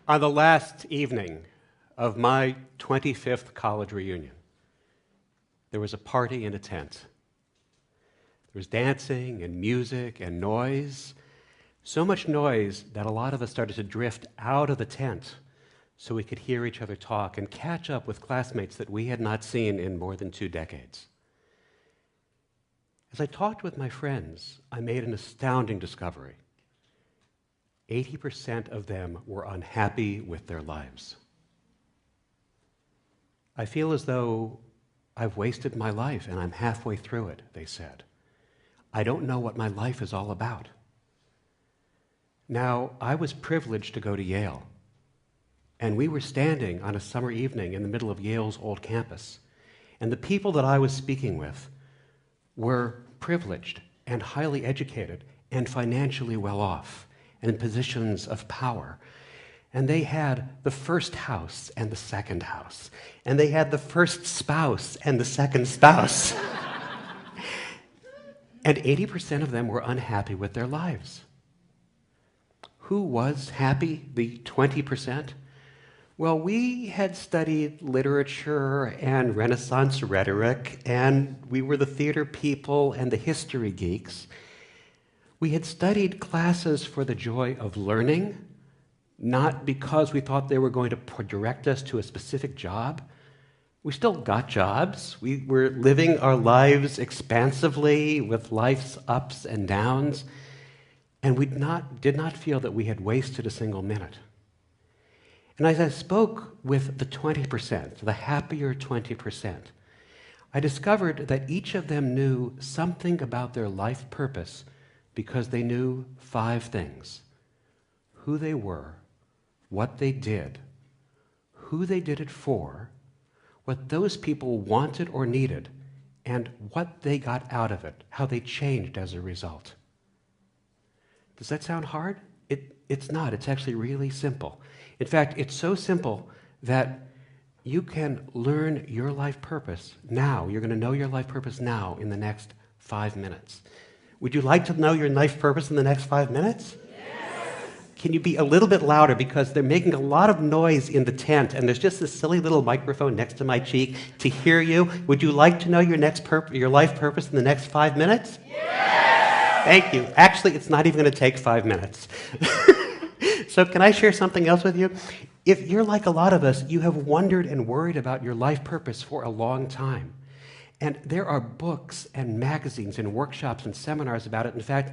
On the last evening of my 25th college reunion, there was a party in a tent. There was dancing and music and noise, so much noise that a lot of us started to drift out of the tent so we could hear each other talk and catch up with classmates that we had not seen in more than 2 decades. As I talked with my friends, I made an astounding discovery. 80% of them were unhappy with their lives. I feel as though I've wasted my life and I'm halfway through it, they said. I don't know what my life is all about. Now, I was privileged to go to Yale, and we were standing on a summer evening in the middle of Yale's old campus, and the people that I was speaking with were privileged and highly educated and financially well off and in positions of power. And they had the first house and the second house. And they had the first spouse and the second spouse. And 80% of them were unhappy with their lives. Who was happy, the 20%? Well, we had studied literature and Renaissance rhetoric, and we were the theater people and the history geeks. We had studied classes for the joy of learning, not because we thought they were going to direct us to a specific job. We still got jobs. We were living our lives expansively with life's ups and downs, and we did not feel that we had wasted a single minute. And as I spoke with the 20%, the happier 20%, I discovered that each of them knew something about their life purpose because they knew 5 things: who they were, what they did, who they did it for, what those people wanted or needed, and what they got out of it, how they changed as a result. Does that sound hard? It's not. It's actually really simple. In fact, it's so simple that you can learn your life purpose now. You're going to know your life purpose now in the next 5 minutes. Would you like to know your life purpose in the next 5 minutes? Yes. Can you be a little bit louder, because they're making a lot of noise in the tent, and there's just this silly little microphone next to my cheek to hear you. Would you like to know your life purpose in the next 5 minutes? Yes. Thank you. Actually, it's not even going to take 5 minutes. So can I share something else with you? If you're like a lot of us, you have wondered and worried about your life purpose for a long time. And there are books and magazines and workshops and seminars about it. In fact,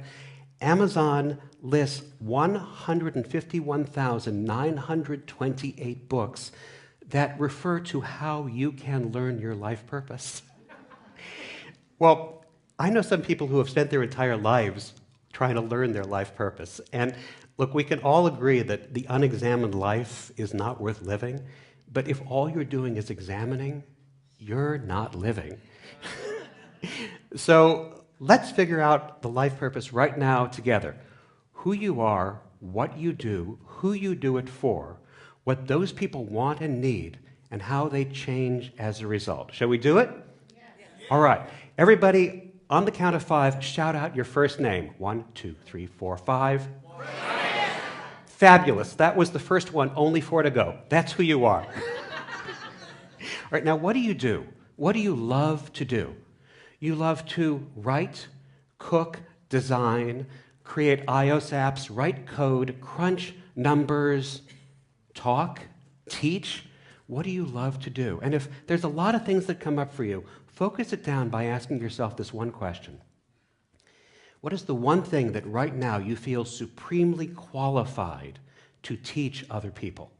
Amazon lists 151,928 books that refer to how you can learn your life purpose. Well, I know some people who have spent their entire lives trying to learn their life purpose. And look, we can all agree that the unexamined life is not worth living, but if all you're doing is examining, you're not living. So let's figure out the life purpose right now together. Who you are, what you do, who you do it for, what those people want and need, and how they change as a result. Shall we do it? Yes. All right. Everybody, on the count of 5, shout out your first name. 1, 2, 3, 4, 5. Fabulous. That was the first one, only 4 to go. That's who you are. All right, now what do you do? What do you love to do? You love to write, cook, design, create iOS apps, write code, crunch numbers, talk, teach. What do you love to do? And if there's a lot of things that come up for you, focus it down by asking yourself this one question. What is the one thing that right now you feel supremely qualified to teach other people?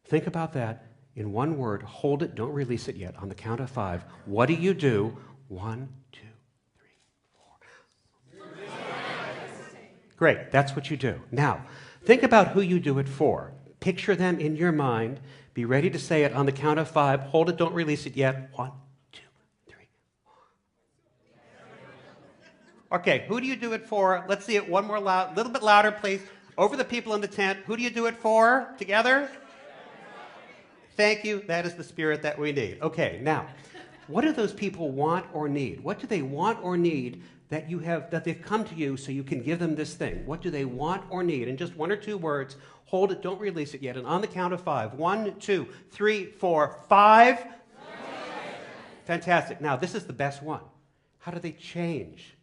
Think about that in one word. Hold it. Don't release it yet. On the count of 5. What do you do? 1, 2, 3, 4. Great. That's what you do. Now, think about who you do it for. Picture them in your mind. Be ready to say it on the count of 5. Hold it. Don't release it yet. 1, 2, 3, 4. Okay, who do you do it for? Let's see it one more loud, little bit louder, please. Over the people in the tent. Who do you do it for? Together? Thank you. That is the spirit that we need. Okay, now, What do those people want or need? What do they want or need that they've come to you so you can give them this thing? What do they want or need? In just one or two words, hold it, don't release it yet. And on the count of 5, 1, 2, 3, 4, 5. Fantastic. Now, this is the best one. How do they change?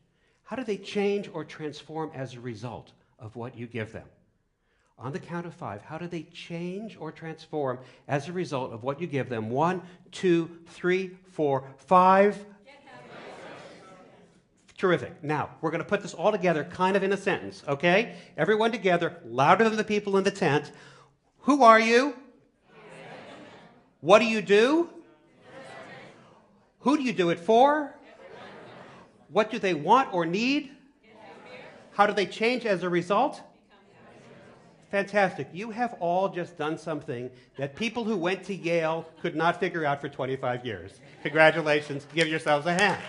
How do they change or transform as a result of what you give them? On the count of 5, how do they change or transform as a result of what you give them? 1, 2, 3, 4, 5. Terrific. Now, we're going to put this all together kind of in a sentence, okay? Everyone together, louder than the people in the tent. Who are you? What do you do? Who do you do it for? What do they want or need? How do they change as a result? Fantastic. You have all just done something that people who went to Yale could not figure out for 25 years. Congratulations. Give yourselves a hand.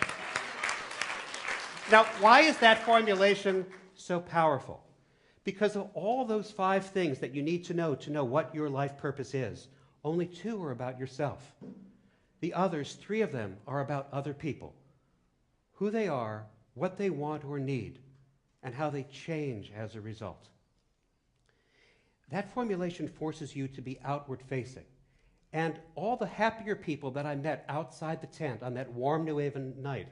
Now, why is that formulation so powerful? Because of all those 5 things that you need to know what your life purpose is, only 2 are about yourself. The others, 3 of them, are about other people. Who they are, what they want or need, and how they change as a result. That formulation forces you to be outward-facing. And all the happier people that I met outside the tent on that warm New Haven night,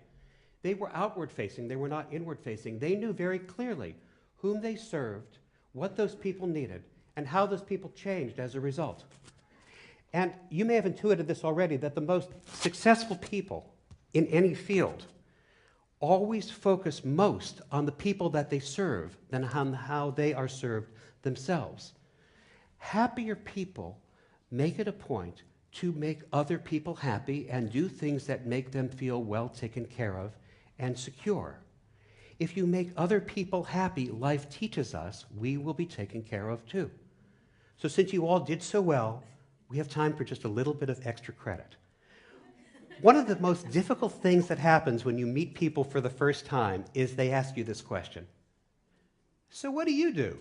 they were outward-facing, they were not inward-facing. They knew very clearly whom they served, what those people needed, and how those people changed as a result. And you may have intuited this already, that the most successful people in any field always focus most on the people that they serve than on how they are served themselves. Happier people make it a point to make other people happy and do things that make them feel well taken care of and secure. If you make other people happy, life teaches us we will be taken care of too. So since you all did so well, we have time for just a little bit of extra credit. One of the most difficult things that happens when you meet people for the first time is they ask you this question. So what do you do?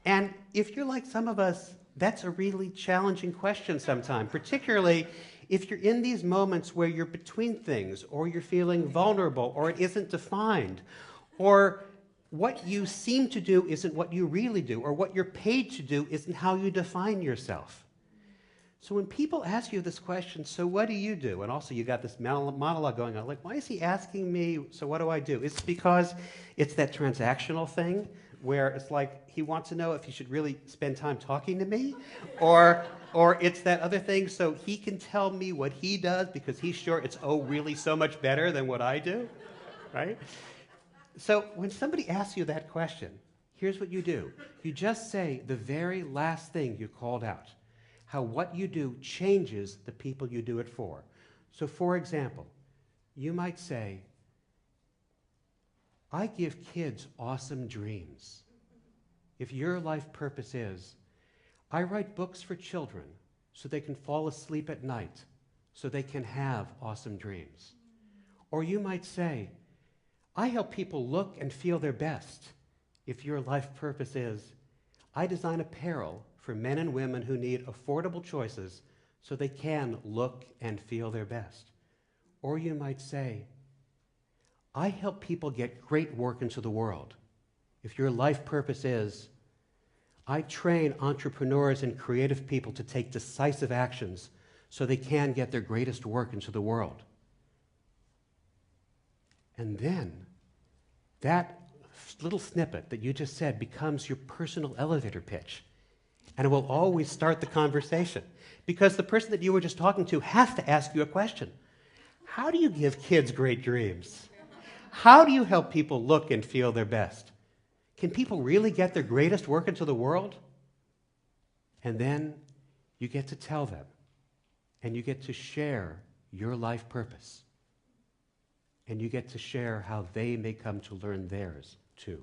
And if you're like some of us, that's a really challenging question sometimes, particularly if you're in these moments where you're between things, or you're feeling vulnerable, or it isn't defined, or what you seem to do isn't what you really do, or what you're paid to do isn't how you define yourself. So when people ask you this question, so what do you do? And also you got this monologue going on, like, why is he asking me, so what do I do? It's because it's that transactional thing where it's like he wants to know if he should really spend time talking to me, or it's that other thing so he can tell me what he does because he's sure it's, really so much better than what I do, right? So when somebody asks you that question, here's what you do. You just say the very last thing you called out, how what you do changes the people you do it for. So for example, you might say, I give kids awesome dreams. If your life purpose is, I write books for children so they can fall asleep at night, so they can have awesome dreams. Or you might say, I help people look and feel their best. If your life purpose is, I design apparel for men and women who need affordable choices so they can look and feel their best. Or you might say, I help people get great work into the world. If your life purpose is, I train entrepreneurs and creative people to take decisive actions so they can get their greatest work into the world. And then that little snippet that you just said becomes your personal elevator pitch. And it will always start the conversation because the person that you were just talking to has to ask you a question. How do you give kids great dreams? How do you help people look and feel their best? Can people really get their greatest work into the world? And then you get to tell them, and you get to share your life purpose. And you get to share how they may come to learn theirs too.